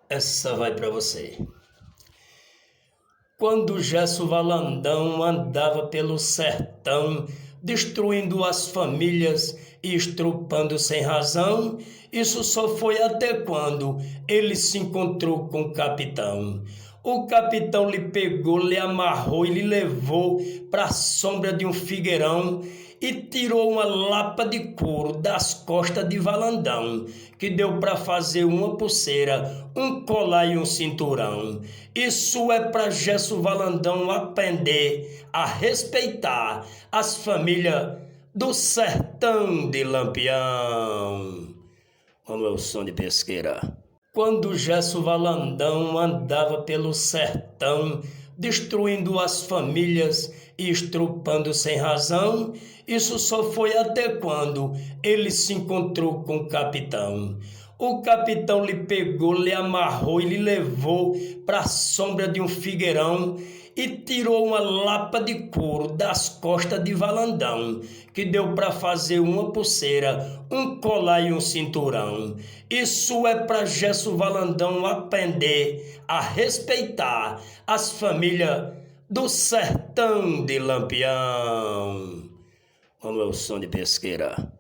Essa vai para você. Quando Gesso Valandão andava pelo sertão, destruindo as famílias e estrupando sem razão, isso só foi até quando ele se encontrou com o capitão. O capitão lhe pegou, lhe amarrou e lhe levou para a sombra de um figueirão e tirou uma lapa de couro das costas de Valandão, que deu para fazer uma pulseira, um colar e um cinturão. Isso é para Gesso Valandão aprender a respeitar as famílias do sertão de Lampião. Manuel Som de Pesqueira. Quando Gesso Valandão andava pelo sertão, destruindo as famílias e estrupando sem razão, isso só foi até quando ele se encontrou com o capitão. O capitão lhe pegou, lhe amarrou e lhe levou para a sombra de um figueirão e tirou uma lapa de couro das costas de Valandão, que deu para fazer uma pulseira, um colar e um cinturão. Isso é para Gesso Valandão aprender a respeitar as famílias do sertão de Lampião. Manuel Som de Pesqueira.